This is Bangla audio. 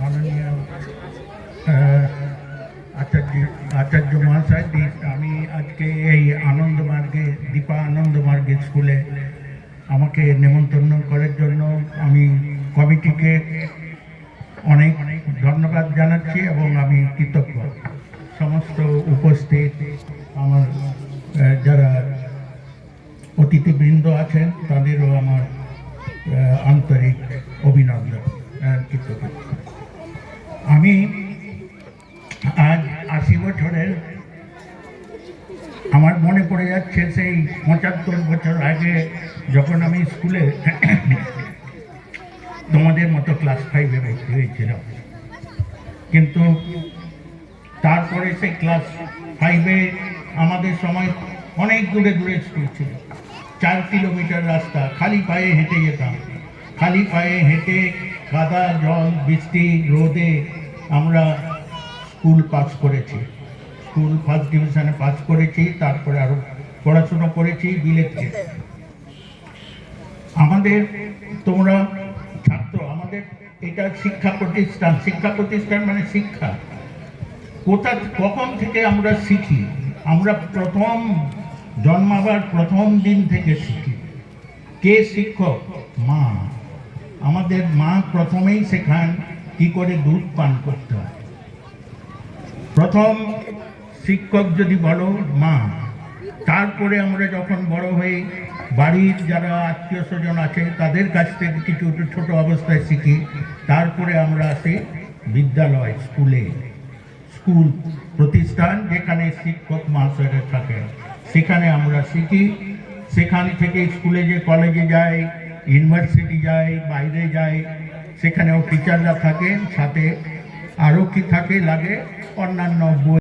মাননীয় আচার্য মহাশয়, আমি আজকে এই আনন্দমার্গে দীপা আনন্দমার্গে স্কুলে আমাকে নেমন্তন্ন করার জন্য আমি কমিটিকে অনেক অনেক ধন্যবাদ জানাচ্ছি এবং আমি কৃতজ্ঞ। সমস্ত উপস্থিত আমার যারা অতিথিবৃন্দ আছেন তাদেরও আমার আন্তরিক অভিনন্দন, কৃতজ্ঞ। আমি আজ 80 বছরের, আমার মনে পড়ে যাচ্ছে সেই 75 বছর আগে যখন আমি স্কুলে তোমাদের মতো ক্লাস 5-এ ভর্তি হয়েছিলাম, কিন্তু তারপরে সেই ক্লাস 5-এ আমাদের সময় অনেক দূরে দূরে স্কুল ছিল। 4 কিলোমিটার রাস্তা খালি পায়ে হেঁটে যেতাম। খালি পায়ে হেঁটে কাদা জল বৃষ্টি রোদে আমরা স্কুল পাস করেছি। স্কুল ফার্স্ট ডিভিশনে পাস করেছি, তারপরে আরো পড়াশুনো করেছি বিলেতে। আমাদের তোমরা ছাত্র, আমাদের এটা শিক্ষা প্রতিষ্ঠান। শিক্ষা প্রতিষ্ঠান মানে শিক্ষা। কখন থেকে আমরা শিখি? আমরা প্রথম জন্মাবার প্রথম দিন থেকে শিখি। কে শিক্ষক? মা। আমাদের মা প্রথমেই শেখান কি করে দুধ পান করতে হয়। প্রথম শিক্ষক যদি বলো মা। তারপরে আমরা যখন বড় হই বাড়ির যারা আত্মীয় স্বজন আছে তাদের কাছ থেকে কিছু ছোট অবস্থায় শিখি। তারপরে আমরা আসি বিদ্যালয়, স্কুল প্রতিষ্ঠান যেখানে শিক্ষক মহাশয়রা থাকেন, সেখানে আমরা শিখি। সেখান থেকে স্কুলে যে কলেজে যাই, ইউনিভার্সিটি যাই, বাইরে যাই, সেখানেও টিচাররা থাকেন, সাথে আরও কি থাকে লাগে অন্যান্য বই।